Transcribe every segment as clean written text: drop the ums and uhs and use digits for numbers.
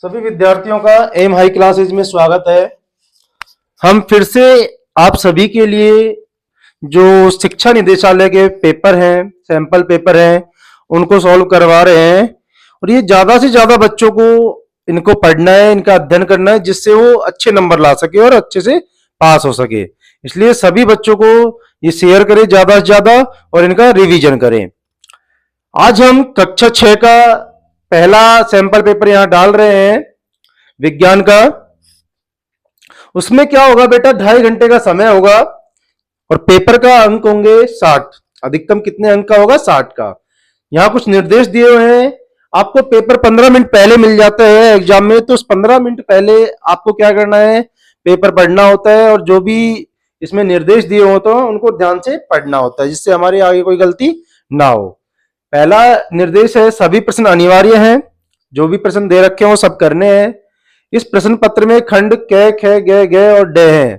सभी विद्यार्थियों का एम हाई क्लासेज में स्वागत है। हम फिर से आप सभी के लिए जो शिक्षा निदेशालय के पेपर हैं, सैंपल पेपर हैं, उनको सॉल्व करवा रहे हैं। और ये ज्यादा से ज्यादा बच्चों को इनको पढ़ना है, इनका अध्ययन करना है, जिससे वो अच्छे नंबर ला सके और अच्छे से पास हो सके। इसलिए सभी बच्चों को ये शेयर करें ज्यादा से ज्यादा और इनका रिवीजन करें। आज हम कक्षा 6 का पहला सैंपल पेपर यहां डाल रहे हैं, विज्ञान का। उसमें क्या होगा बेटा, 2.5 घंटे का समय होगा और पेपर का अंक होंगे 60। अधिकतम कितने अंक का होगा? 60 का। यहां कुछ निर्देश दिए हुए हैं। आपको पेपर 15 मिनट पहले मिल जाता है एग्जाम में, तो उस 15 मिनट पहले आपको क्या करना है, पेपर पढ़ना होता है और जो भी इसमें निर्देश दिए होते हैं उनको ध्यान से पढ़ना होता है, जिससे हमारी आगे कोई गलती ना हो। पहला निर्देश है, सभी प्रश्न अनिवार्य हैं। जो भी प्रश्न दे रखे हो सब करने हैं। इस प्रश्न पत्र में खंड क, ख, ग, घ और ड है।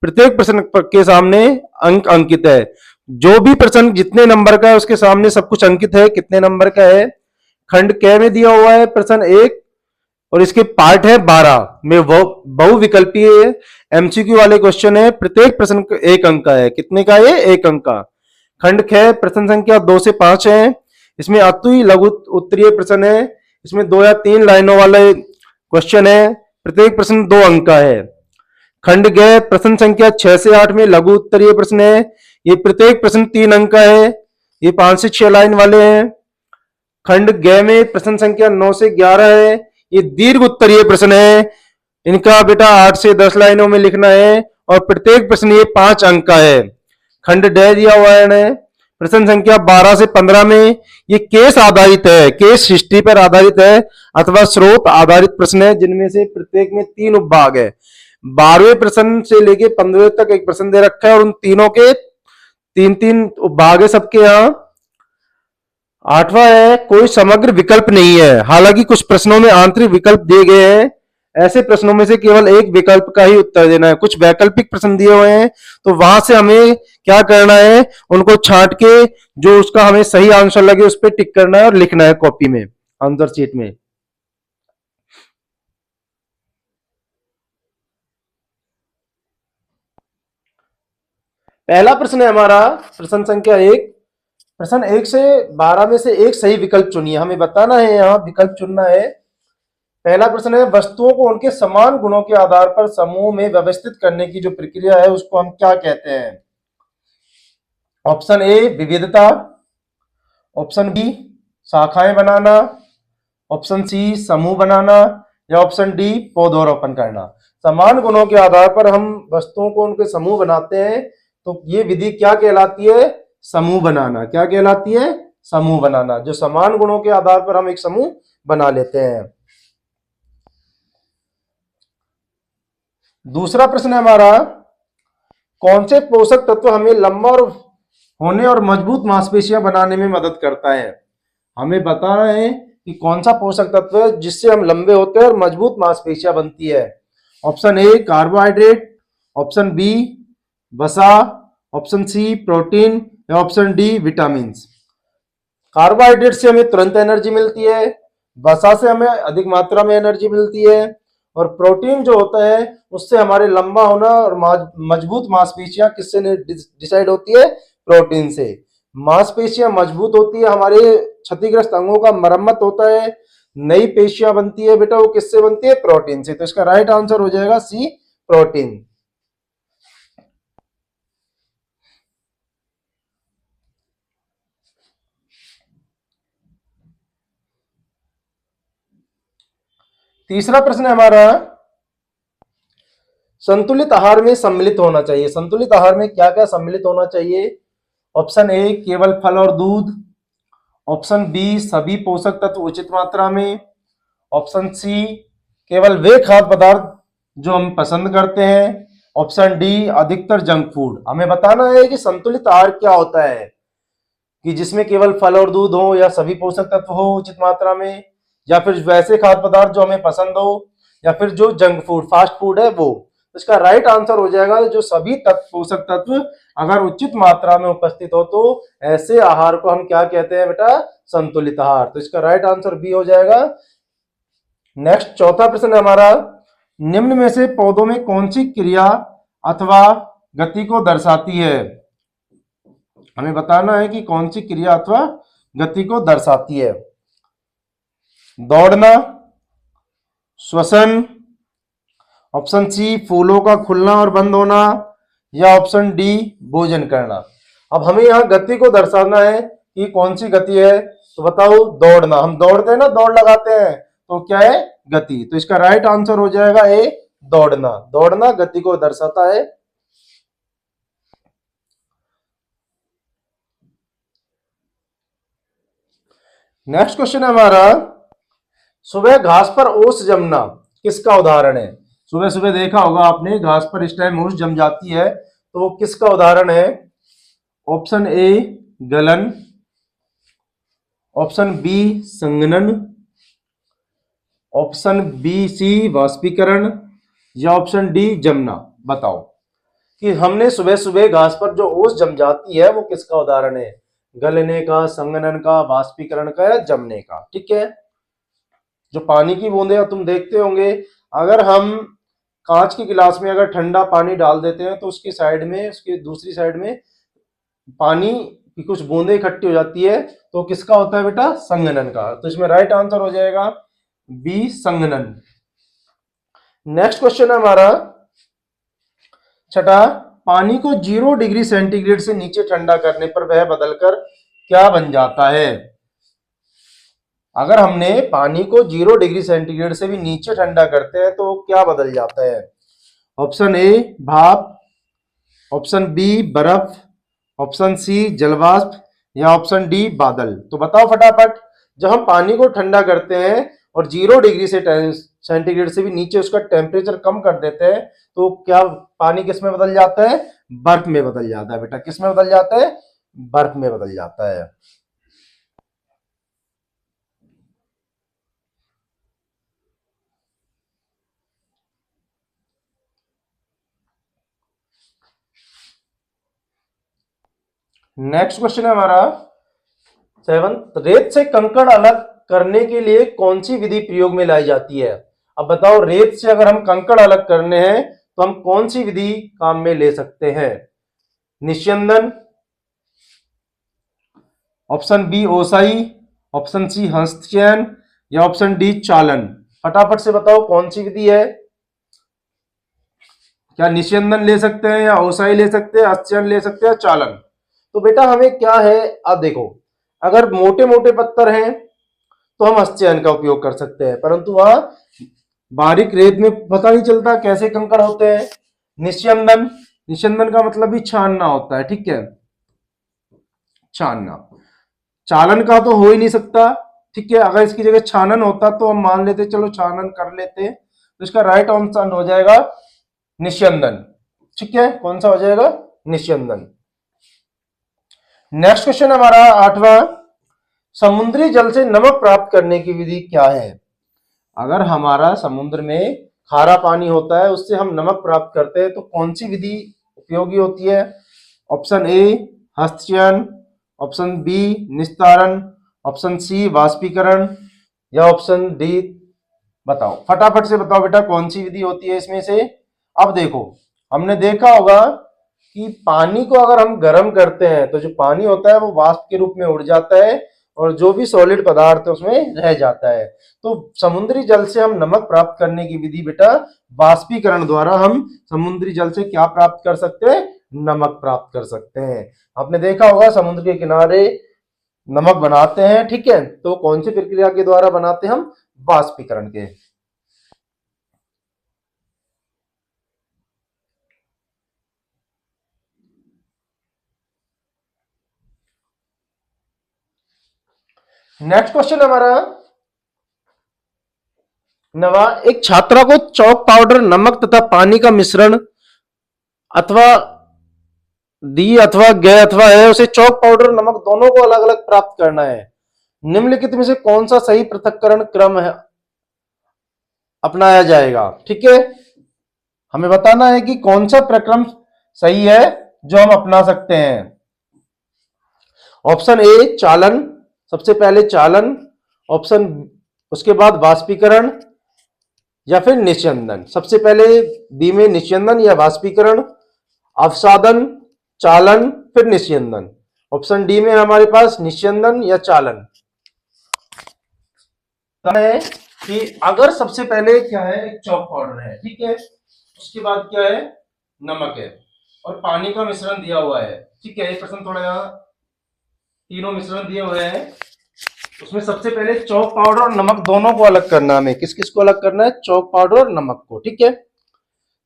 प्रत्येक प्रश्न के सामने अंक अंकित है। जो भी प्रश्न जितने नंबर का है उसके सामने सब कुछ अंकित है, कितने नंबर का है। खंड क में दिया हुआ है प्रश्न 1 और इसके पार्ट है 12 में बहुविकल्पीय एमसीक्यू वाले क्वेश्चन है। प्रत्येक प्रश्न 1 अंक का है। कितने का है? 1 अंक का। खंड ख प्रश्न संख्या 2 से 5 है। इसमें अति लघु उत्तरीय प्रश्न है। इसमें 2 या 3 लाइनों वाले क्वेश्चन है। प्रत्येक प्रश्न 2 अंक का है। खंड ग प्रश्न संख्या 6 से 8 में लघु उत्तरीय प्रश्न है। ये प्रत्येक प्रश्न 3 अंक का है। ये 5 से 6 लाइन वाले हैं। खंड ग में प्रश्न संख्या 9 से 11 है। ये दीर्घ उत्तरीय प्रश्न है। इनका बेटा 8 से 10 लाइनों में लिखना है और प्रत्येक प्रश्न ये 5 अंक का है। खंड ड दिया हुआ है प्रश्न संख्या 12 से 15 में। ये केस आधारित है, केस हिस्ट्री पर आधारित है अथवा स्रोत आधारित प्रश्न है, जिनमें से प्रत्येक में 3 उपभाग है। 12वें प्रश्न से लेके 15वें तक एक प्रश्न दे रखा है और उन तीनों के 3-3 उपभाग है सबके यहाँ। 8वां है, कोई समग्र विकल्प नहीं है। हालांकि कुछ प्रश्नों में आंतरिक विकल्प दिए गए हैं। ऐसे प्रश्नों में से केवल एक विकल्प का ही उत्तर देना है। कुछ वैकल्पिक प्रश्न दिए हुए हैं तो वहां से हमें क्या करना है, उनको छांट के जो उसका हमें सही आंसर लगे उस पर टिक करना है और लिखना है कॉपी में, आंसर शीट में। पहला प्रश्न है हमारा प्रश्न संख्या 1। प्रश्न 1 से 12 में से एक सही विकल्प चुनिए। हमें बताना है, यहाँ विकल्प चुनना है। पहला प्रश्न है, वस्तुओं को उनके समान गुणों के आधार पर समूह में व्यवस्थित करने की जो प्रक्रिया है उसको हम क्या कहते हैं? ऑप्शन ए विविधता, ऑप्शन बी शाखाएं बनाना, ऑप्शन सी समूह बनाना या ऑप्शन डी पौधरोपण करना। समान गुणों के आधार पर हम वस्तुओं को उनके समूह बनाते हैं, तो ये विधि क्या कहलाती है? समूह बनाना। क्या कहलाती है? समूह बनाना। जो समान गुणों के आधार पर हम एक समूह बना लेते हैं। दूसरा प्रश्न है हमारा, कौन से पोषक तत्व हमें लंबा और होने और मजबूत मांसपेशियां बनाने में मदद करता है? हमें बताना है कि कौन सा पोषक तत्व है जिससे हम लंबे होते हैं और मजबूत मांसपेशियां बनती है। Option A carbohydrate, option B वसा, ऑप्शन सी प्रोटीन या ऑप्शन डी विटामिन। कार्बोहाइड्रेट से हमें तुरंत एनर्जी मिलती है, वसा से हमें अधिक मात्रा में एनर्जी मिलती है और प्रोटीन जो होता है उससे हमारे लंबा होना और मजबूत मांसपेशियां किससे डिसाइड होती है? प्रोटीन से। मांसपेशियां मजबूत होती है, हमारे क्षतिग्रस्त अंगों का मरम्मत होता है, नई पेशियां बनती है बेटा, वो किससे बनती है? प्रोटीन से। तो इसका राइट आंसर हो जाएगा सी प्रोटीन। तीसरा प्रश्न है हमारा, संतुलित आहार में सम्मिलित होना चाहिए। संतुलित आहार में क्या क्या सम्मिलित होना चाहिए? ऑप्शन ए केवल फल और दूध, ऑप्शन बी सभी पोषक तत्व उचित मात्रा में, ऑप्शन सी केवल वे खाद्य पदार्थ जो हम पसंद करते हैं, ऑप्शन डी अधिकतर जंक फूड। हमें बताना है कि संतुलित आहार क्या होता है, कि जिसमें केवल फल और दूध हो या सभी पोषक तत्व हो उचित मात्रा में, या फिर वैसे खाद्य पदार्थ जो हमें पसंद हो, या फिर जो जंक फूड फास्ट फूड है वो। तो इसका राइट आंसर हो जाएगा जो सभी पोषक तत्व अगर उचित मात्रा में उपस्थित हो तो ऐसे आहार को हम क्या कहते हैं बेटा? संतुलित आहार। तो इसका राइट आंसर बी हो जाएगा। नेक्स्ट चौथा प्रश्न है हमारा, निम्न में से पौधों में कौन सी क्रिया अथवा गति को दर्शाती है? हमें बताना है कि कौन सी क्रिया अथवा गति को दर्शाती है। दौड़ना, श्वसन, ऑप्शन सी फूलों का खुलना और बंद होना, या ऑप्शन डी भोजन करना। अब हमें यहाँ गति को दर्शाना है कि कौन सी गति है, तो बताओ दौड़ना। हम दौड़ते हैं ना, दौड़ लगाते हैं, तो क्या है? गति। तो इसका राइट आंसर हो जाएगा ए, दौड़ना। दौड़ना गति को दर्शाता है। नेक्स्ट क्वेश्चन है हमारा, सुबह घास पर ओस जमना किसका उदाहरण है? सुबह सुबह देखा होगा आपने, घास पर इस टाइम ओस जम जाती है, तो वो किसका उदाहरण है? ऑप्शन ए गलन, ऑप्शन बी संघनन, ऑप्शन बी सी वाष्पीकरण, या ऑप्शन डी जमना। बताओ कि हमने सुबह सुबह घास पर जो ओस जम जाती है वो किसका उदाहरण है? गलने का, संघनन का, वाष्पीकरण का, या जमने का। ठीक है, जो पानी की बूंदे तुम देखते होंगे, अगर हम कांच के गिलास में अगर ठंडा पानी डाल देते हैं तो उसकी साइड में, उसकी दूसरी साइड में पानी की कुछ बूंदे इकट्ठी हो जाती है, तो किसका होता है बेटा? संघनन का। तो इसमें राइट आंसर हो जाएगा बी संघनन। नेक्स्ट क्वेश्चन है हमारा छठा, पानी को 0 डिग्री सेंटीग्रेड से नीचे ठंडा करने पर वह बदलकर क्या बन जाता है? अगर हमने पानी को 0 डिग्री सेंटीग्रेड से भी नीचे ठंडा करते हैं तो क्या बदल जाता है? ऑप्शन ए भाप, ऑप्शन बी बर्फ, ऑप्शन सी जलवाष्प, या ऑप्शन डी बादल। तो बताओ फटाफट, जब हम पानी को ठंडा करते हैं और 0 डिग्री से सेंटीग्रेड से भी नीचे उसका टेम्परेचर कम कर देते हैं, तो क्या पानी किस में बदल जाता है? बर्फ में बदल जाता है बेटा। किस में बदल जाता है? बर्फ में बदल जाता है। नेक्स्ट क्वेश्चन है हमारा 7, रेत से कंकड़ अलग करने के लिए कौन सी विधि प्रयोग में लाई जाती है? अब बताओ, रेत से अगर हम कंकड़ अलग करने हैं तो हम कौन सी विधि काम में ले सकते हैं? निस्यंदन, ऑप्शन बी ओसाई, ऑप्शन सी हस्तचयन, या ऑप्शन डी चालन। फटाफट से बताओ कौन सी विधि है? क्या निस्यंदन ले सकते हैं, या ओसाई ले सकते हैं, हस्तचयन ले सकते हैं, चालन? तो बेटा हमें क्या है, अब देखो, अगर मोटे मोटे पत्थर हैं तो हम हस्तचयन का उपयोग कर सकते हैं, परंतु वहां बारीक रेत में पता नहीं चलता कैसे कंकड़ होते हैं। निस्यंदन, निस्यंदन का मतलब भी छानना होता है। ठीक है, छानना। चालन का तो हो ही नहीं सकता। ठीक है, अगर इसकी जगह छानन होता तो हम मान लेते, चलो छानन कर लेते, तो इसका राइट आंसर हो जाएगा निस्यंदन। ठीक है, कौन सा हो जाएगा? निस्यंदन। नेक्स्ट क्वेश्चन हमारा 8वां, समुद्री जल से नमक प्राप्त करने की विधि क्या है? अगर हमारा समुद्र में खारा पानी होता है, उससे हम नमक प्राप्त करते हैं, तो कौन सी विधि उपयोगी होती है? ऑप्शन ए हस्तचयन, ऑप्शन बी निस्तारण, ऑप्शन सी वाष्पीकरण, या ऑप्शन डी। बताओ फटाफट से बताओ बेटा, कौन सी विधि होती है इसमें से? अब देखो, हमने देखा होगा कि पानी को अगर हम गर्म करते हैं तो जो पानी होता है वो वाष्प के रूप में उड़ जाता है, और जो भी सॉलिड पदार्थ है उसमें रह जाता है। तो समुद्री जल से हम नमक प्राप्त करने की विधि बेटा वाष्पीकरण द्वारा हम समुद्री जल से क्या प्राप्त कर सकते हैं? नमक प्राप्त कर सकते हैं। आपने देखा होगा समुद्र के किनारे नमक बनाते हैं। ठीक है, तो कौन सी प्रक्रिया के द्वारा बनाते हैं हम? वाष्पीकरण के। नेक्स्ट क्वेश्चन हमारा 9वां, एक छात्रा को चॉक पाउडर, नमक तथा पानी का मिश्रण अथवा दी अथवा गए अथवा है, उसे चॉक पाउडर नमक दोनों को अलग अलग प्राप्त करना है। निम्नलिखित में से कौन सा सही पृथक्करण क्रम है अपनाया जाएगा? ठीक है, हमें बताना है कि कौन सा प्रक्रम सही है जो हम अपना सकते हैं। ऑप्शन ए चालन, सबसे पहले चालन, ऑप्शन उसके बाद वाष्पीकरण, या फिर निस्यंदन। सबसे पहले बी में निस्यंदन या वाष्पीकरण, अवसादन, चालन, फिर निस्यंदन। ऑप्शन डी में हमारे पास निस्यंदन या चालन है कि अगर सबसे पहले क्या है, एक चॉक पाउडर है, ठीक है, उसके बाद क्या है, नमक है और पानी का मिश्रण दिया हुआ है, ठीक है, ये प्रश्न थोड़ा यहाँ तीनों मिश्रण दिए हुए हैं, उसमें सबसे पहले चॉक पाउडर और नमक दोनों को अलग करना है। हमें किस किस को अलग करना है, चॉक पाउडर और नमक को, ठीक है,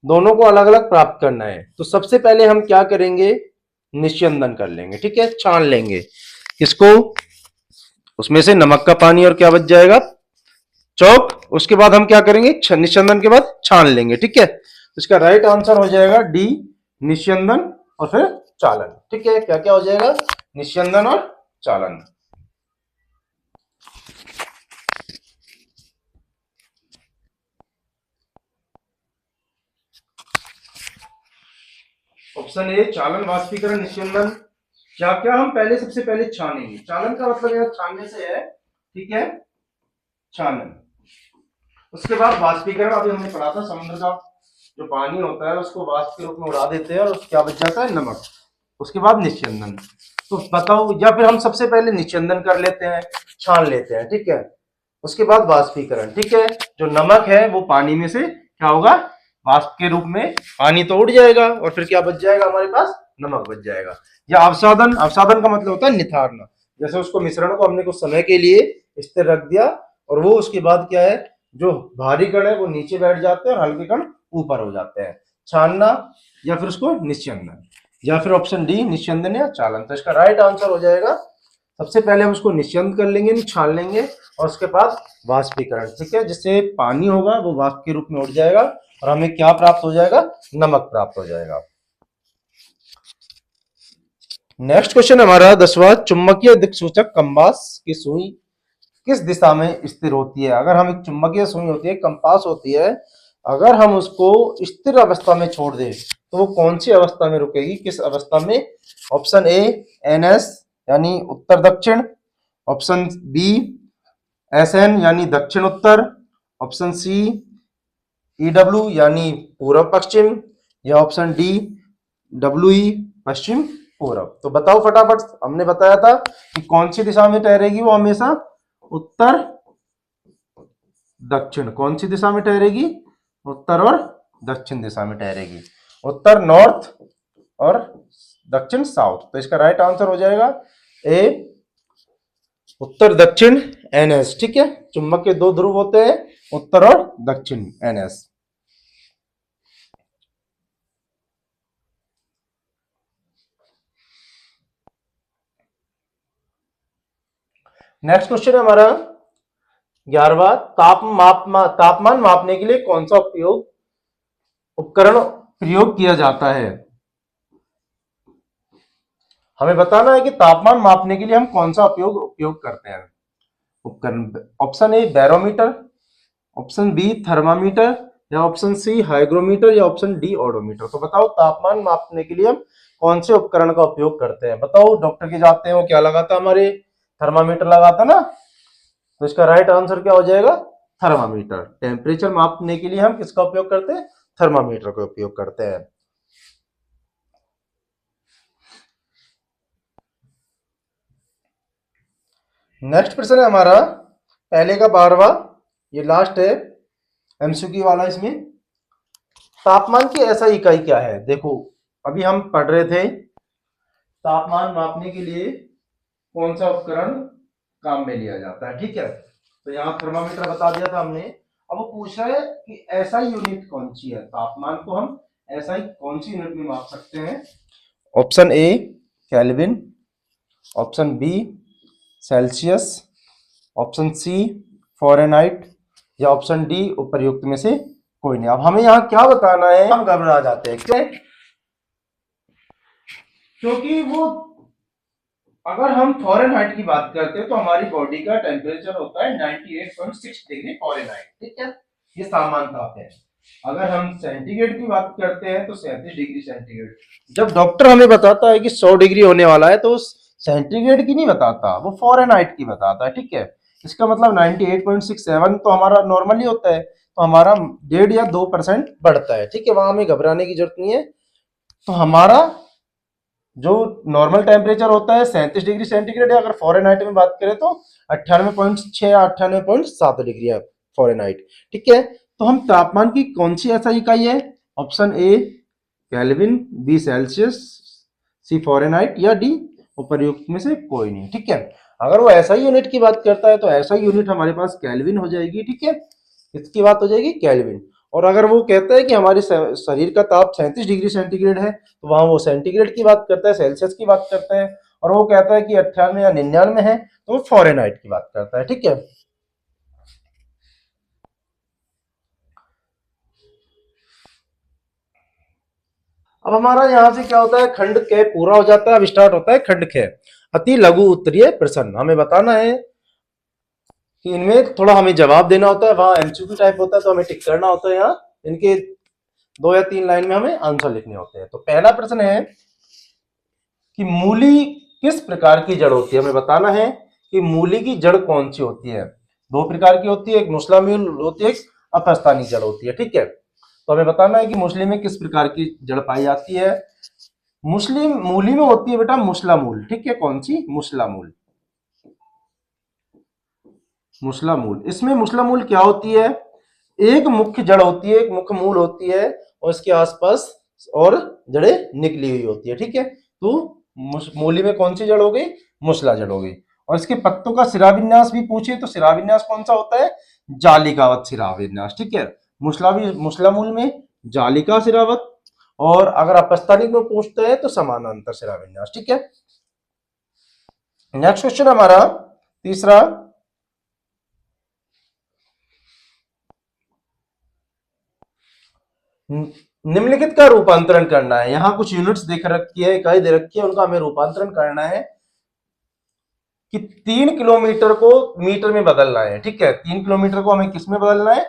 दोनों को अलग अलग प्राप्त करना है। तो सबसे पहले हम क्या करेंगे, निस्यंदन कर लेंगे, ठीक है, छान लेंगे किसको, उसमें से नमक का पानी और क्या बच जाएगा, चौक। उसके बाद हम क्या करेंगे, निस्यंदन के बाद छान लेंगे, ठीक है। इसका राइट आंसर हो जाएगा डी, निस्यंदन और फिर चालन, ठीक है। क्या क्या हो जाएगा, निस्यंदन और चालन। ऑप्शन ए चालन, वाष्पीकरण, निस्यंदन। क्या क्या हम पहले सबसे पहले छानेंगे, चालन का मतलब यह छानने से है, ठीक है, छानन। उसके बाद वाष्पीकरण, अभी हमने पढ़ा था, समुद्र का जो पानी होता है उसको वाष्प के रूप में उड़ा देते हैं और क्या बच जाता है, नमक। उसके बाद निस्यंदन। तो बताओ, या फिर हम सबसे पहले निस्यंदन कर लेते हैं, छान लेते हैं, ठीक है, उसके बाद वाष्पीकरण, ठीक है। जो नमक है वो पानी में से क्या होगा, वाष्प के रूप में पानी तो उड़ जाएगा और फिर क्या बच जाएगा हमारे पास, नमक बच जाएगा। या अवसादन, अवसादन का मतलब होता है निथारना, जैसे उसको मिश्रण को हमने कुछ समय के लिए स्थिर रख दिया और वो उसके बाद क्या है, जो भारी कण है वो नीचे बैठ जाते हैं और हल्के कण ऊपर हो जाते हैं, छानना या फिर उसको निस्यंदन। या फिर ऑप्शन डी, निस्यंदन या चालन। तो इसका राइट आंसर हो जाएगा, सबसे पहले हम उसको निस्यंद कर लेंगे, छान लेंगे और उसके बाद वाष्पीकरण, ठीक है, जिससे पानी होगा वो वाष्प के रूप में उड़ जाएगा और हमें क्या प्राप्त हो जाएगा, नमक प्राप्त हो जाएगा। नेक्स्ट क्वेश्चन हमारा 10वां, चुंबकीय दिक्सूचक कंपास की सुई किस दिशा में स्थिर होती है। अगर हम एक चुंबकीय सुई होती है, कंपास होती है, अगर हम उसको स्थिर अवस्था में छोड़ दें तो वो कौन सी अवस्था में रुकेगी, किस अवस्था में। ऑप्शन ए एनएस यानी उत्तर दक्षिण, ऑप्शन बी एसएन यानी दक्षिण उत्तर, ऑप्शन सी ईडब्ल्यू यानी पूर्व पश्चिम, या ऑप्शन डी डब्ल्यू पश्चिम पूर्व। तो बताओ फटाफट, हमने बताया था कि कौन सी दिशा में ठहरेगी वो हमेशा, उत्तर दक्षिण। कौन सी दिशा में ठहरेगी, उत्तर और दक्षिण दिशा में ठहरेगी, उत्तर नॉर्थ और दक्षिण साउथ। तो इसका राइट आंसर हो जाएगा ए, उत्तर दक्षिण एनएस, ठीक है। चुंबक के दो ध्रुव होते हैं, उत्तर और दक्षिण एनएस। नेक्स्ट क्वेश्चन है हमारा 11वां, तापमान मापने के लिए कौन सा उपकरण प्रयोग किया जाता है। हमें बताना है कि तापमान मापने के लिए हम कौन सा उपयोग करते हैं उपकरण। Option A barometer, option B thermometer, या ऑप्शन सी हाइग्रोमीटर, या ऑप्शन डी ओडोमीटर। तो बताओ तापमान मापने के लिए हम कौन से उपकरण का उपयोग करते हैं। बताओ, डॉक्टर के जाते हैं वो क्या लगाता है, हमारे थर्मामीटर लगाता ना। तो इसका राइट आंसर क्या हो जाएगा, थर्मामीटर। टेम्परेचर मापने के लिए हम किसका उपयोग करते हैं, थर्मामीटर का उपयोग करते हैं। नेक्स्ट प्रश्न है हमारा पहले का 12वां, ये लास्ट है एमसीक्यू वाला। इसमें तापमान की ऐसा इकाई क्या है। देखो, अभी हम पढ़ रहे थे तापमान मापने के लिए कौन सा उपकरण काम में लिया जाता है, ठीक है। तो यहाँ थर्मामीटर बता दिया था हमने। अब वो पूछ रहा है कि ऐसा यूनिट कौन सी है, तापमान को हम ऐसा ही कौन सी यूनिट में माप सकते हैं। Option A Kelvin, option B Celsius, option C Fahrenheit, या ऑप्शन डी उपर्युक्त में से कोई नहीं। अब हमें यहाँ क्या बताना है, हम घबरा जाते हैं क्यों, क्योंकि वो अगर हम फ़ारेनहाइट की बात करते हैं तो हमारी बॉडी का टेम्परेचर होता है 98.6 डिग्री फ़ारेनहाइट, ठीक है, ये सामान्य ताप है। अगर हम सेंटीग्रेड की बात करते हैं तो 37 डिग्री सेंटीग्रेड। जब डॉक्टर हमें बताता है कि 100 डिग्री होने वाला है तो सेंटीग्रेड की नहीं बताता, वो फ़ारेनहाइट की बताता है, ठीक है। इसका मतलब 98.67 तो हमारा नॉर्मली होता है, तो हमारा 1.5 या 2% बढ़ता है, ठीक है, वहां हमें घबराने की जरूरत नहीं है। तो हमारा जो नॉर्मल टेम्परेचर होता है 37 डिग्री सेंटीग्रेड, अगर फॉरेनहाइट में बात करें तो 98.6 या 98.7 डिग्री है फॉरेनहाइट, ठीक है। तो हम तापमान की कौन सी ऐसा इकाई है? Option A Kelvin, B Celsius, C Fahrenheit या डी उपर्युक्त में से कोई नहीं, ठीक है। अगर वो ऐसा ही यूनिट की बात करता है तो ऐसा ही यूनिट हमारे पास केल्विन हो जाएगी, ठीक है, इसकी बात हो जाएगी केल्विन। और अगर वो कहता है कि हमारे शरीर का ताप 37 डिग्री सेंटीग्रेड है तो वहां वो सेंटीग्रेड की बात करता है, सेल्सियस की बात करता है। और वो कहता है कि 98 या 99 है तो वो फॉरेनहाइट की बात करता है, ठीक है। अब हमारा यहां से क्या होता है, खंड के पूरा हो जाता है, अब स्टार्ट होता है खंड खे। अति लघु उत्तरीय प्रश्न हमें बताना है कि इनमें थोड़ा हमें जवाब देना होता है, वहां एमसीक्यू टाइप होता है तो हमें टिक करना होता है, यहाँ इनके 2 या 3 लाइन में हमें आंसर लिखने होते हैं। तो पहला प्रश्न है कि मूली किस प्रकार की जड़ होती है, हमें बताना है कि मूली की जड़ कौन सी होती है। 2 प्रकार की होती है, एक मूसला मूल होती है, एक अपस्थानिक जड़ होती है, ठीक है। तो हमें बताना है कि मूसली में किस प्रकार की जड़ पाई जाती है। मुस्लिम मूली में होती है बेटा मूसला मूल, ठीक है, कौन सी? मूसला मूल। मूसला मूल, इसमें मूसला मूल क्या होती है? एक मुख्य जड़ होती है, एक मुख्य मूल होती है और इसके आसपास और जड़ें निकली हुई होती है, ठीक है। तो मूली में कौन सी जड़ हो गई? मूसला जड़ हो गई। और इसके पत्तों का शिराविन्यास भी पूछे तो शिराविन्यास कौन सा होता है? जालिकावत शिराविन्यास, ठीक है। मूसला मूल में जालिका शिरावत, और अगर अपस्थानिक में पूछते हैं तो समानांतर शिराविन्यास, ठीक है। नेक्स्ट क्वेश्चन हमारा तीसरा, निम्नलिखित का रूपांतरण करना है। यहां कुछ यूनिट्स देख रखी है, इकाई दे रखी है, उनका हमें रूपांतरण करना है कि 3 किलोमीटर को मीटर में बदलना है, ठीक है। 3 किलोमीटर को हमें किस में बदलना है?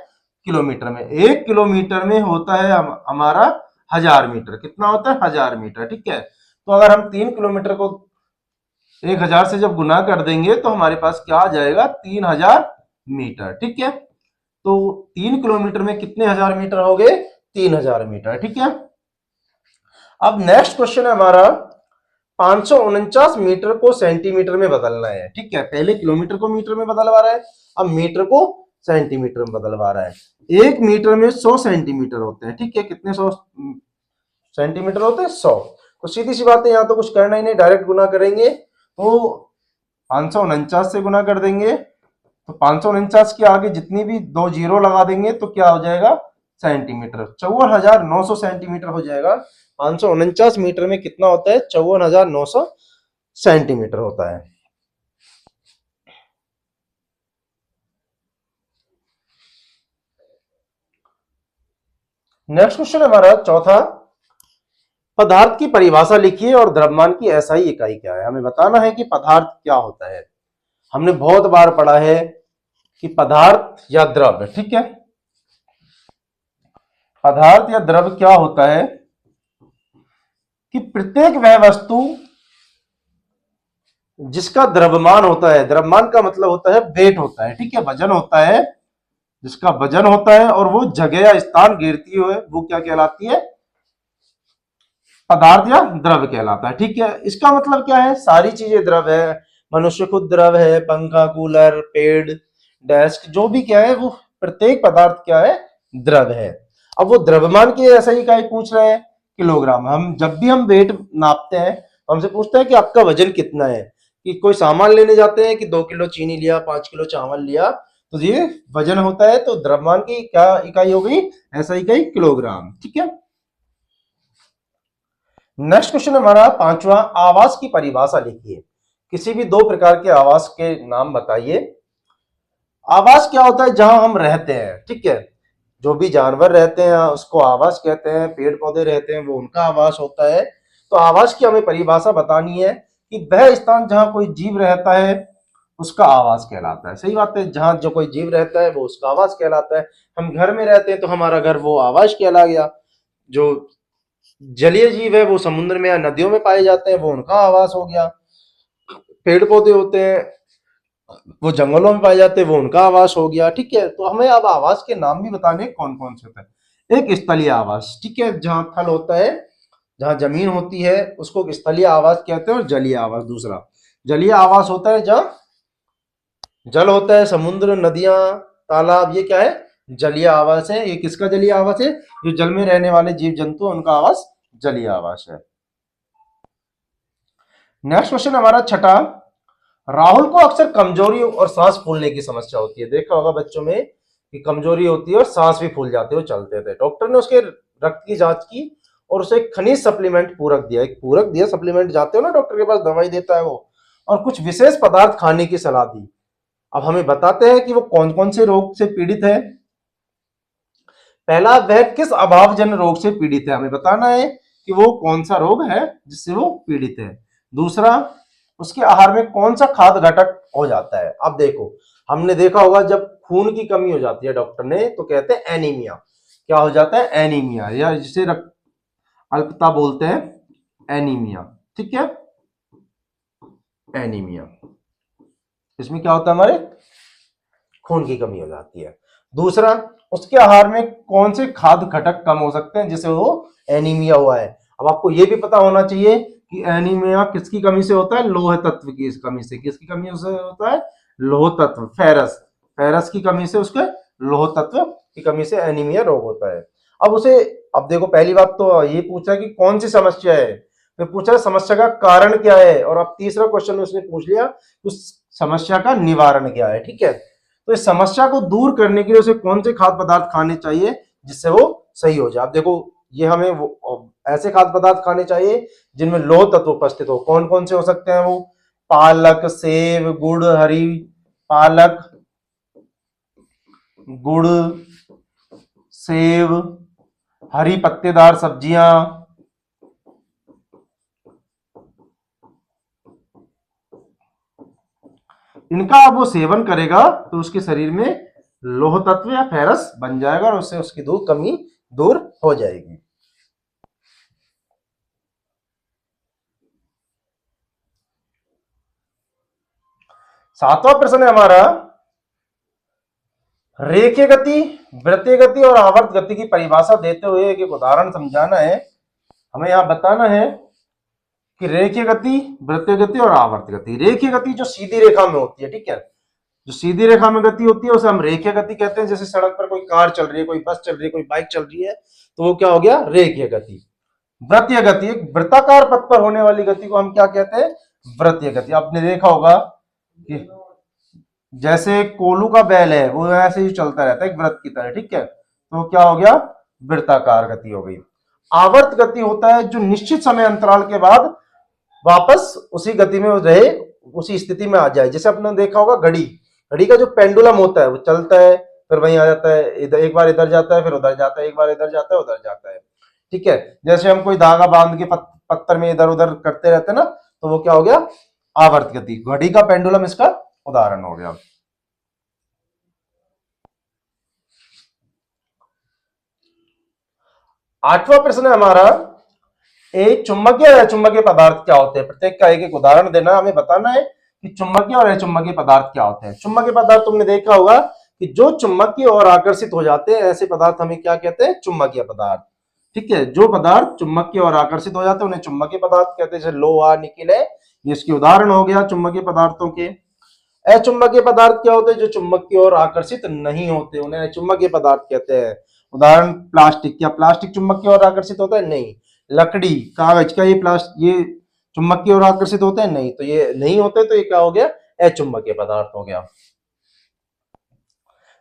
किलोमीटर में। 1 किलोमीटर में होता है हमारा 1000 मीटर। कितना होता है? 1000 मीटर, ठीक है। तो अगर हम 3 किलोमीटर को 1000 से जब गुना कर देंगे तो हमारे पास क्या आ जाएगा? 3000 मीटर, ठीक है। तो 3 किलोमीटर में कितने हजार मीटर हो गए? 3000 मीटर, ठीक है। अब नेक्स्ट क्वेश्चन है हमारा 549 मीटर को सेंटीमीटर में बदलना है, ठीक है। पहले किलोमीटर को मीटर में बदलवा रहा है, अब मीटर को सेंटीमीटर में बदलवा रहा है। 1 मीटर में 100 सेंटीमीटर होते हैं, ठीक है। कितने 100 सेंटीमीटर होते हैं? 100। तो सीधी सी बात है, यहाँ तो कुछ करना ही नहीं, डायरेक्ट गुना करेंगे तो 549 से गुना कर देंगे तो 549 के आगे जितनी भी 2 जीरो लगा देंगे तो क्या हो जाएगा? सेंटीमीटर। 54,900 सेंटीमीटर हो जाएगा। 549 मीटर में कितना होता है? 54,900 सेंटीमीटर होता है। नेक्स्ट क्वेश्चन हमारा चौथा, पदार्थ की परिभाषा लिखिए और द्रव्यमान की एसआई इकाई क्या है। हमें बताना है कि पदार्थ क्या होता है। हमने बहुत बार पढ़ा है कि पदार्थ या द्रव्य, ठीक है, पदार्थ या द्रव्य क्या होता है कि प्रत्येक वह वस्तु जिसका द्रव्यमान होता है, द्रव्यमान का मतलब होता है वेट होता है, ठीक है, वजन होता है, जिसका वजन होता है और वो जगह या स्थान घेरती है, वो क्या कहलाती है? पदार्थ या द्रव्य कहलाता है, ठीक है। इसका मतलब क्या है? सारी चीजें द्रव्य है, मनुष्य खुद द्रव्य है, पंखा, कूलर, पेड़, डेस्क, जो भी क्या है वो प्रत्येक पदार्थ क्या है? द्रव्य है। अब वो द्रव्यमान की ऐसा ही इकाई पूछ रहे हैं किलोग्राम। हम जब भी हम वेट नापते हैं तो हमसे पूछते हैं कि आपका वजन कितना है। कि कोई सामान लेने जाते हैं कि 2 किलो चीनी लिया, 5 किलो चावल लिया, तो ये वजन होता है। तो द्रव्यमान की क्या इकाई हो गई? ऐसा इकाई किलोग्राम, ठीक है। नेक्स्ट क्वेश्चन हमारा पांचवा, आवास की परिभाषा लिखिए। किसी भी 2 प्रकार के आवास के नाम बताइए। आवास क्या होता है? जहां हम रहते हैं, ठीक है। जो भी जानवर रहते हैं उसको आवास कहते हैं, पेड़ पौधे रहते हैं वो उनका आवास होता है। तो आवास की हमें परिभाषा बतानी है कि वह स्थान जहां कोई जीव रहता है उसका आवास कहलाता है। सही बात है, जहां जो कोई जीव रहता है वो उसका आवास कहलाता है। हम घर में रहते हैं तो हमारा घर वो आवास कहला गया। जो जलीय जीव है वो समुद्र में या नदियों में पाए जाते हैं वो उनका आवास हो गया। पेड़ पौधे होते हैं वो जंगलों में पाए जाते हैं, वो उनका आवास हो गया। ठीक है, तो हमें अब आवास के नाम भी बताने कौन कौन से होते हैं। एक स्थलीय आवास, ठीक है, जहां थल होता है, जहां जमीन होती है, उसको स्थलीय आवास कहते हैं। और जलीय आवास दूसरा। जलीय आवास होता है जहां जल होता है, समुद्र, नदियां, तालाब, ये क्या है, जलीय आवास है। ये किसका जलीय आवास है, जो जल में रहने वाले जीव जंतु हैं, उनका आवास जलीय आवास है। नेक्स्ट क्वेश्चन हमारा छठा। राहुल को अक्सर कमजोरी और सांस फूलने की समस्या होती है। देखा होगा बच्चों में कि कमजोरी होती है और सांस भी फूल जाते हैं, वो चलते थे। डॉक्टर ने उसके रक्त की जांच की और उसे एक खनिज सप्लीमेंट पूरक दिया, एक पूरक दिया, सप्लीमेंट जाते हो ना डॉक्टर के पास, दवाई देता है वो, और कुछ विशेष पदार्थ खाने की सलाह दी। अब हमें बताते हैं कि वो कौन कौन से रोग से पीड़ित है। पहला, वह किस अभावजन्य रोग से पीड़ित है, हमें बताना है कि वो कौन सा रोग है जिससे वो पीड़ित है। दूसरा, उसके आहार में कौन सा खाद्य घटक हो जाता है। अब देखो, हमने देखा होगा जब खून की कमी हो जाती है डॉक्टर ने तो कहते हैं एनीमिया। क्या हो जाता है, एनीमिया, या जिसे रक्त अल्पता बोलते हैं, एनीमिया। ठीक है, एनीमिया, इसमें क्या होता है, हमारे खून की कमी हो जाती है। दूसरा, उसके आहार में कौन से खाद्य घटक कम हो सकते हैं जिसे वो एनीमिया हुआ है। अब आपको यह भी पता होना चाहिए कि एनीमिया किसकी कमी से होता है, लोह तत्व की कमी से। किसकी कमी से होता है, लोह तत्व, फेरस, फेरस की कमी से, उसके लोह तत्व की कमी से एनीमिया रोग होता है। अब उसे, अब देखो, पहली बात तो ये पूछा कि कौन सी समस्या है, फिर पूछा समस्या का कारण क्या है, और अब तीसरा क्वेश्चन उसने पूछ लिया उस समस्या का निवारण क्या है। ठीक है, तो इस समस्या को दूर करने के लिए उसे कौन से खाद्य पदार्थ खाने चाहिए जिससे वो सही हो जाए। अब देखो, ये हमें वो ऐसे खाद्य पदार्थ खाने चाहिए जिनमें लौह तत्व उपस्थित हो। कौन कौन से हो सकते हैं वो, पालक, सेब, गुड़, हरी पालक, गुड़, सेब, हरी पत्तेदार सब्जियां, इनका अब वो सेवन करेगा तो उसके शरीर में लौह तत्व या फेरस बन जाएगा और उससे उसकी कमी दूर हो जाएगी। सातवां प्रश्न है हमारा, रेखीय गति, वृत्तीय गति और आवर्त गति की परिभाषा देते हुए एक उदाहरण समझाना है। हमें यहां बताना है कि रेखीय गति, वृत्तीय गति और आवर्त गति। रेखीय गति जो सीधी रेखा में होती है, ठीक है, जो सीधी रेखा में गति होती है उसे हम रेखीय गति कहते हैं। जैसे सड़क पर कोई कार चल रही है, कोई बस चल रही है, कोई बाइक चल रही है, तो वो क्या हो गया, रेखीय गति। वृत्तीय गति, एक वृत्ताकार पथ पर होने वाली गति को हम क्या कहते हैं, वृत्तीय गति। आपने देखा होगा कि जैसे कोलू का बैल है, वो ऐसे ही चलता रहता है एक वृत्त की तरह। ठीक है, तो क्या हो गया, वृत्ताकार गति हो गई। आवर्त गति होता है जो निश्चित समय अंतराल के बाद वापस उसी गति में रहे, उसी स्थिति में आ जाए। जैसे आपने देखा होगा घड़ी, घड़ी का जो पेंडुलम होता है वो चलता है, फिर वहीं आ जाता है, इधर एक बार इधर जाता है, फिर उधर जाता है, एक बार इधर जाता है, उधर जाता है। ठीक है, जैसे हम कोई धागा बांध के पत्थर में इधर उधर करते रहते हैं ना, तो वो क्या हो गया, आवर्त गति। घड़ी का पेंडुलम इसका उदाहरण हो गया। आठवां प्रश्न है हमारा, एक चुंबकीय और अचुंबकीय पदार्थ क्या होते हैं। प्रत्येक का एक एक उदाहरण देना, हमें बताना है कि चुंबकीय और अचुंबकीय पदार्थ क्या होते हैं। चुंबकीय पदार्थ तुमने देखा होगा कि जो चुंबकीय और आकर्षित हो जाते हैं, ऐसे पदार्थ हमें क्या कहते हैं, चुंबकीय पदार्थ। ठीक है, जो पदार्थ चुंबकीय और आकर्षित हो जाते हैं उन्हें चुंबकीय पदार्थ कहते हैं। जैसे लोहा, निकिल है, ये इसके उदाहरण हो गया चुंबकीय पदार्थों के। अचुंबकीय पदार्थ क्या होते हैं, जो चुंबकीय और आकर्षित नहीं होते, उन्हें अचुंबकीय पदार्थ कहते हैं। उदाहरण प्लास्टिक, क्या प्लास्टिक चुंबकीय और आकर्षित होता है, नहीं। लकड़ी, कागज, का ये प्लास्टिक, ये चुंबकीय और आकर्षित होते हैं, नहीं। तो ये नहीं होते, तो ये क्या हो गया, अचुंबकीय पदार्थ हो गया।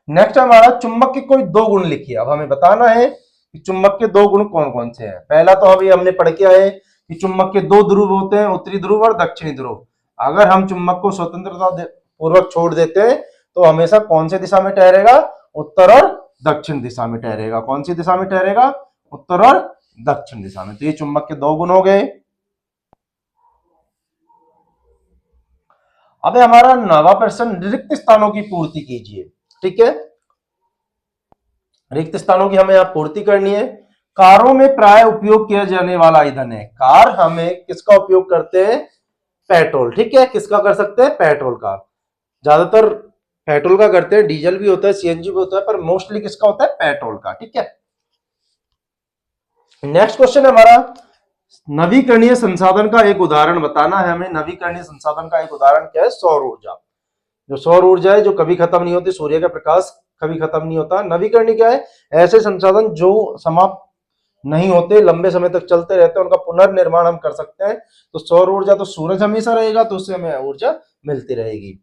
नेक्स्ट हमारा, चुंबक के कोई दो गुण लिखिए। अब हमें बताना है कि चुंबक के दो गुण कौन कौन से हैं। पहला तो अभी हमने पढ़ के आए कि चुंबक के दो ध्रुव होते हैं, उत्तरी ध्रुव और दक्षिणी ध्रुव। अगर हम चुंबक को स्वतंत्रता पूर्वक छोड़ देते हैं तो हमेशा कौन सी दिशा में ठहरेगा, उत्तर और दक्षिण दिशा में ठहरेगा। कौन सी दिशा में ठहरेगा, उत्तर और दक्षिण दिशा में। तो ये चुंबक के दो गुण हो गए। अब हमारा नवा प्रश्न, रिक्त स्थानों की पूर्ति कीजिए। ठीक है, रिक्त स्थानों की हमें यहाँ पूर्ति करनी है। कारों में प्राय उपयोग किया जाने वाला ईंधन है। कार हमें किसका उपयोग करते हैं, पेट्रोल। ठीक है, किसका कर सकते हैं, पेट्रोल का। ज्यादातर पेट्रोल का करते हैं, डीजल भी होता है, सीएनजी भी होता है, पर मोस्टली किसका होता है? पेट्रोल का। ठीक है। नेक्स्ट क्वेश्चन है हमारा, नवीकरणीय संसाधन का एक उदाहरण बताना है हमें। नवीकरणीय संसाधन का एक उदाहरण क्या है? सौर ऊर्जा। जो सौर ऊर्जा है जो कभी खत्म नहीं होती, सूर्य का प्रकाश कभी खत्म नहीं होता। नवीकरणीय क्या है? ऐसे संसाधन जो समाप्त नहीं होते, लंबे समय तक चलते रहते हैं, उनका पुनर्निर्माण हम कर सकते हैं। तो सौर ऊर्जा, तो सूरज हमेशा रहेगा तो उससे हमें ऊर्जा मिलती रहेगी।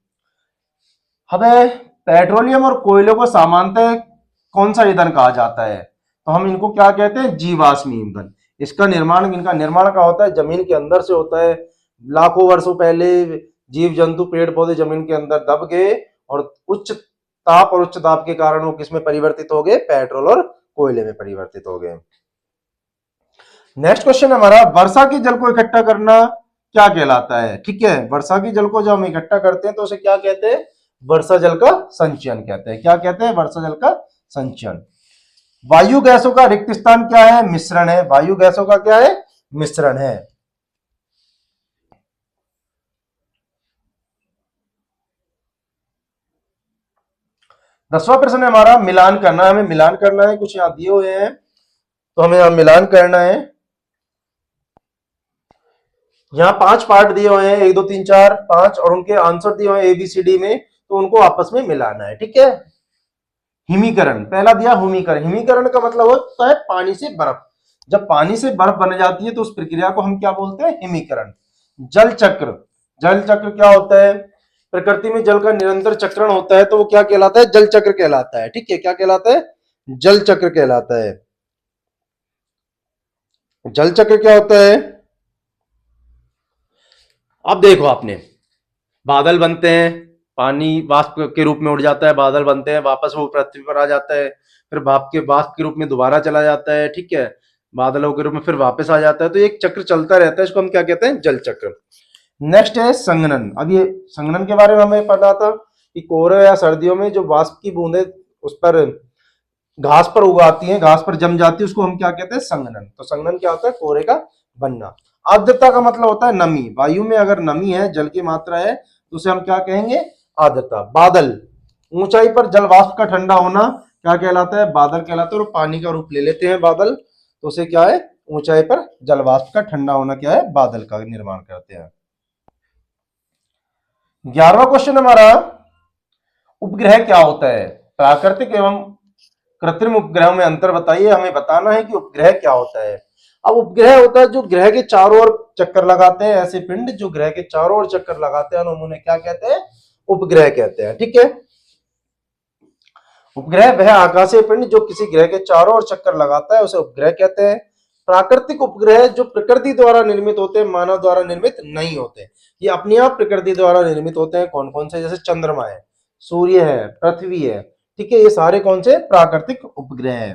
हमें पेट्रोलियम और कोयले को सामान्यतः कौन सा ईंधन कहा जाता है? तो हम इनको क्या कहते हैं? जीवाश्म ईंधन। इनका निर्माण क्या होता है? जमीन के अंदर से होता है। लाखों वर्षों पहले जीव जंतु पेड़ पौधे जमीन के अंदर दब गए और उच्च ताप और उच्च दाब के कारण वो किसमें परिवर्तित हो गए? पेट्रोल और कोयले में परिवर्तित हो गए। नेक्स्ट क्वेश्चन हमारा, वर्षा के जल को इकट्ठा करना क्या कहलाता है? ठीक है, वर्षा के जल को जब हम इकट्ठा करते हैं तो उसे क्या कहते हैं? वर्षा जल का संचयन कहते हैं। क्या कहते हैं? वर्षा जल का संचयन। वायु गैसों का रिक्त स्थान क्या है? मिश्रण है। वायु गैसों का क्या है? मिश्रण है। दसवां प्रश्न है हमारा, मिलान करना है। हमें मिलान करना है, कुछ यहां दिए हुए हैं तो हमें यहां मिलान करना है। यहाँ 5 पार्ट दिए हुए हैं, 1 2 3 4 5, और उनके आंसर दिए हुए हैं ABCD में, तो उनको आपस में मिलाना है। ठीक है। हिमीकरण पहला दिया, हिमीकरण। हिमीकरण का मतलब होता है पानी से बर्फ। जब पानी से बर्फ बन जाती है तो उस प्रक्रिया को हम क्या बोलते हैं? हिमीकरण। जल चक्र। जल चक्र क्या होता है? प्रकृति में जल का निरंतर चक्रण होता है तो वो क्या कहलाता है? जल चक्र कहलाता है। ठीक है, क्या कहलाता है? जल चक्र कहलाता है। जल चक्र क्या होता है? अब देखो आपने, बादल बनते हैं, पानी वाष्प के रूप में उड़ जाता है, बादल बनते हैं, वापस वो पृथ्वी पर आ जाता है, फिर भाप के वाष्प के रूप में दोबारा चला जाता है। ठीक है, बादलों के रूप में फिर वापस आ जाता है। तो एक चक्र चलता रहता है, इसको हम क्या कहते हैं? जल चक्र। नेक्स्ट है संघनन। अब ये संघनन के बारे में हमें पढ़ा था कि कोहरे या सर्दियों में जो वाष्प की बूंदें उस पर घास पर उगाती हैं, घास पर जम जाती है, उसको हम क्या कहते हैं? संघनन। तो संघनन क्या होता है? कोहरे का बनना। आर्द्रता का मतलब होता है नमी। वायु में अगर नमी है, जल की मात्रा है, तो उसे हम क्या कहेंगे? आर्द्रता। बादल, ऊंचाई पर जल वाष्प का ठंडा होना क्या कहलाता है? बादल कहलाता है। और पानी का रूप ले लेते हैं बादल, तो उसे क्या है? ऊंचाई पर जल वाष्प का ठंडा होना क्या है? बादल का निर्माण करते हैं। 11वां क्वेश्चन हमारा, उपग्रह क्या होता है? प्राकृतिक एवं कृत्रिम उपग्रहों में अंतर बताइए। हमें बताना है कि उपग्रह क्या होता है। अब उपग्रह होता है जो ग्रह के चारों ओर चक्कर लगाते हैं। ऐसे पिंड जो ग्रह के चारों ओर चक्कर लगाते हैं, हम उन्हें क्या कहते हैं? उपग्रह कहते हैं। ठीक है। उपग्रह वह आकाशीय पिंड जो किसी ग्रह के चारों ओर चक्कर लगाता है, उसे उपग्रह कहते हैं। प्राकृतिक उपग्रह जो प्रकृति द्वारा निर्मित होते हैं, मानव द्वारा निर्मित नहीं होते। ये अपने आप प्रकृति द्वारा निर्मित होते हैं। कौन कौन से? जैसे चंद्रमा है, सूर्य है, पृथ्वी है। ठीक है, ये सारे कौन से? प्राकृतिक उपग्रह है।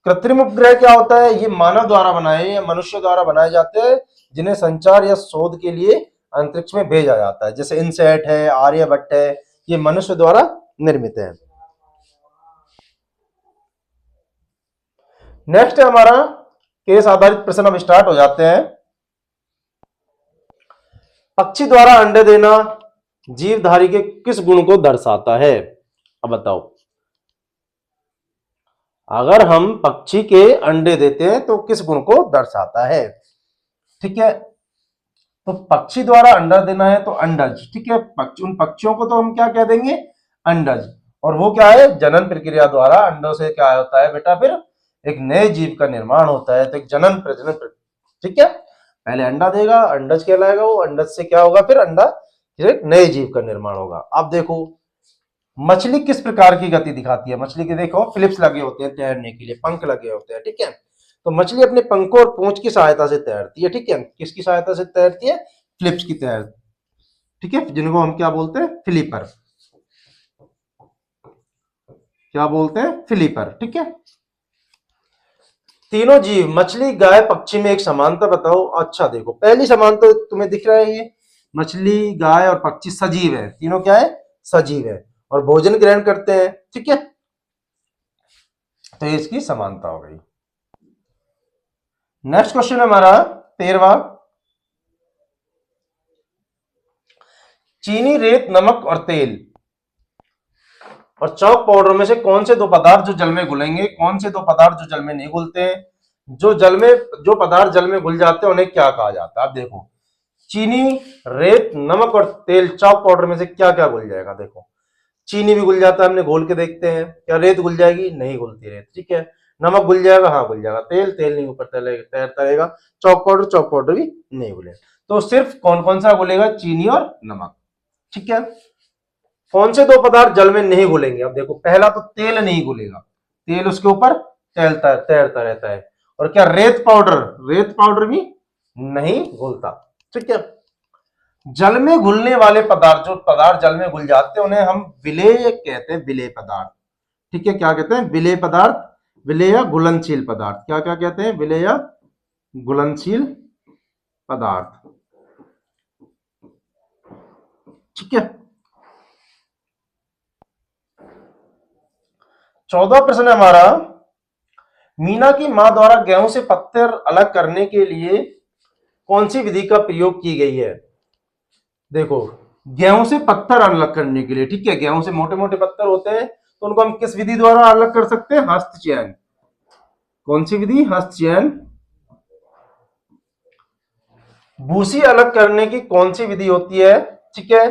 कृत्रिम उपग्रह क्या होता है? ये मानव द्वारा बनाए या मनुष्य द्वारा बनाए जाते हैं, जिन्हें संचार या शोध के लिए अंतरिक्ष में भेजा जाता है। जैसे इनसैट है, आर्यभट्ट है, ये मनुष्य द्वारा निर्मित है। नेक्स्ट है हमारा केस आधारित प्रश्न। अब स्टार्ट हो जाते हैं। पक्षी द्वारा अंडे देना जीवधारी के किस गुण को दर्शाता है? अब बताओ। अगर हम पक्षी के अंडे देते हैं तो किस गुण को दर्शाता है? ठीक है, तो पक्षी द्वारा अंडा देना है तो अंडज। ठीक है, उन पक्षियों को तो हम क्या कह देंगे? अंडज। और वो क्या है? जनन प्रक्रिया द्वारा अंडों से क्या होता है बेटा? फिर एक नए जीव का निर्माण होता है। तो एक जनन प्रजनन ठीक है, पहले अंडा देगा, अंडज कहलाएगा वो, अंडज से क्या होगा? फिर अंडा, फिर एक नए जीव का निर्माण होगा। अब देखो, मछली किस प्रकार की गति दिखाती है? मछली के देखो फ्लिप्स लगे होते हैं तैरने के लिए, पंख लगे होते हैं। ठीक है, तो मछली अपने पंखों और पूंछ की सहायता से तैरती है। ठीक है, किसकी सहायता से तैरती है? फ्लिप्स की तैर। ठीक है, जिनको हम क्या बोलते हैं? फ्लिपर। क्या बोलते हैं? फ्लिपर। ठीक है, तीनों जीव मछली, गाय, पक्षी में एक समानता बताओ। अच्छा देखो, पहली समानता तुम्हें दिख रहा है, ये मछली, गाय और पक्षी सजीव है। तीनों क्या है? सजीव है और भोजन ग्रहण करते हैं। ठीक है, तो ये इसकी समानता हो गई। नेक्स्ट क्वेश्चन है हमारा 13वां। चीनी, रेत, नमक और तेल और चौक पाउडर में से कौन से दो पदार्थ जो जल में घुलेंगे, कौन से दो पदार्थ जो जल में नहीं घुलते हैं, जो पदार्थ जल में घुल जाते हैं उन्हें क्या कहा जाता है। आप देखो, चीनी, रेत, नमक और तेल, चौक पाउडर में से क्या क्या घुल जाएगा। देखो, चीनी भी घुल जाता है, हमने घोल के देखते हैं। क्या रेत घुल जाएगी? नहीं घुलती रेत, ठीक है। नमक घुल जाएगा? हाँ घुल जाएगा। तेल नहीं ऊपर तैरता रहेगा। चौक पाउडर भी नहीं घुलेगा। तो सिर्फ कौन कौन सा घुलेगा? चीनी और नमक, ठीक है। कौन से दो पदार्थ जल में नहीं घुलेंगे? अब देखो, पहला तो तेल नहीं घुलेगा, तेल उसके ऊपर तैरता रहता है। और क्या? रेत पाउडर भी नहीं घुलता, ठीक है। जल में घुलने वाले पदार्थ, जो पदार्थ जल में घुल जाते हैं उन्हें हम विलेय कहते हैं, विलेय पदार्थ, ठीक है। क्या कहते हैं? विलेय पदार्थ, विलेय या घुलनशील पदार्थ। क्या क्या कहते हैं? विलेय या घुलनशील पदार्थ, ठीक है। 14वां प्रश्न है हमारा, मीना की मां द्वारा गेहूं से पत्थर अलग करने के लिए कौन सी विधि का प्रयोग की गई है? देखो, गेहूं से पत्थर अलग करने के लिए, ठीक है, गेहूं से मोटे मोटे पत्थर होते हैं तो उनको हम किस विधि द्वारा अलग कर सकते हैं? हस्तचयन। कौन सी विधि? हस्तचयन। भूसी अलग करने की कौन सी विधि होती है? ठीक है,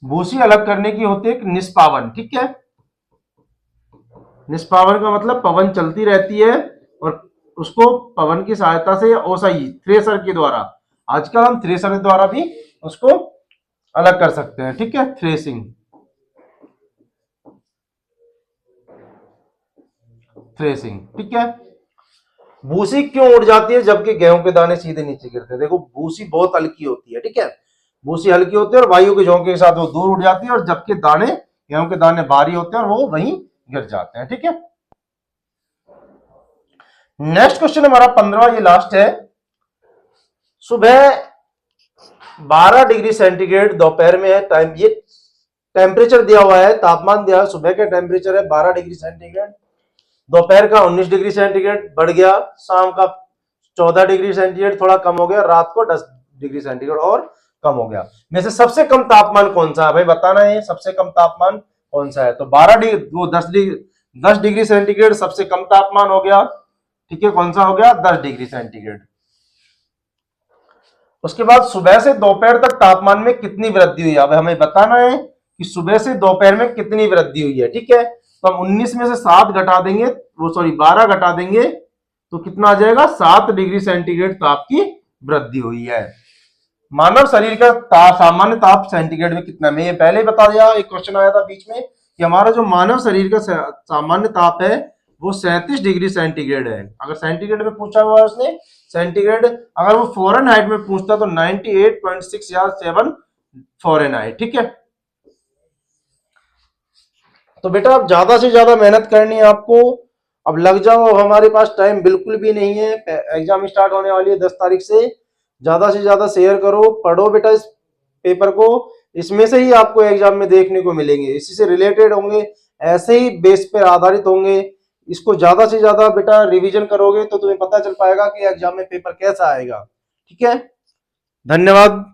भूसी अलग करने की होती है निष्पावन, ठीक है। निष्पावन का मतलब पवन चलती रहती है और उसको पवन की सहायता से या ओसाई थ्रेसर के द्वारा, आजकल हम थ्रेसर के द्वारा भी उसको अलग कर सकते हैं, ठीक है। थ्रेसिंग, ठीक है। भूसी क्यों उड़ जाती है जबकि गेहूं के दाने सीधे नीचे गिरते हैं? देखो, भूसी बहुत हल्की होती है, ठीक है। भूसी हल्की होती है और वायु के झोंके के साथ वो दूर उड़ जाती है, और जबकि दाने, गेहूं के दाने भारी होते हैं और वो वहीं गिर जाते हैं, ठीक है। नेक्स्ट क्वेश्चन हमारा 15वां, ये लास्ट है। सुबह 12 डिग्री सेंटीग्रेड दोपहर में है टाइम, ये टेम्परेचर दिया हुआ है, तापमान दिया है, सुबह का टेम्परेचर है 12 डिग्री सेंटीग्रेड, दोपहर का 19 डिग्री सेंटीग्रेड बढ़ गया, शाम का 14 डिग्री सेंटीग्रेड थोड़ा कम हो गया, रात को 10 डिग्री सेंटीग्रेड और कम हो गया। में से सबसे कम तापमान कौन सा है भाई? बताना है सबसे कम तापमान कौन सा है। तो 12 डिग्री, वो 10 डिग्री सेंटीग्रेड सबसे कम तापमान हो गया, ठीक है। कौन सा हो गया? 10 डिग्री सेंटीग्रेड। उसके बाद सुबह से दोपहर तक तापमान में कितनी वृद्धि हुई? अब हमें बताना है कि सुबह से दोपहर में कितनी वृद्धि हुई है, ठीक है। तो हम 19 में से 7 घटा देंगे, वो सॉरी 12 घटा देंगे तो कितना आ जाएगा? 7 डिग्री सेंटीग्रेड ताप की वृद्धि हुई है। मानव शरीर का सामान्य ताप सेंटीग्रेड में कितना? मैं ये पहले ही बता दिया, एक क्वेश्चन आया था बीच में कि हमारा जो मानव शरीर का सामान्य ताप है वो 37 डिग्री सेंटीग्रेड है। अगर सेंटीग्रेड में पूछा हुआ है उसने सेंटीग्रेड, अगर वो फॉरेनहाइट में पूछता तो 98.6 या 7 फॉरेनहाइट, ठीक है। तो बेटा अब ज्यादा से ज्यादा मेहनत करनी है आपको, अब लग जाओ, हमारे पास टाइम बिल्कुल भी नहीं है, एग्जाम स्टार्ट होने वाली है 10 तारीख से। ज्यादा से ज्यादा शेयर करो, पढ़ो बेटा इस पेपर को, इसमें से ही आपको एग्जाम में देखने को मिलेंगे, इसी से रिलेटेड होंगे, ऐसे ही बेस पर आधारित होंगे। इसको ज्यादा से ज्यादा बेटा रिवीजन करोगे तो तुम्हें पता चल पाएगा कि एग्जाम में पेपर कैसा आएगा, ठीक है। धन्यवाद।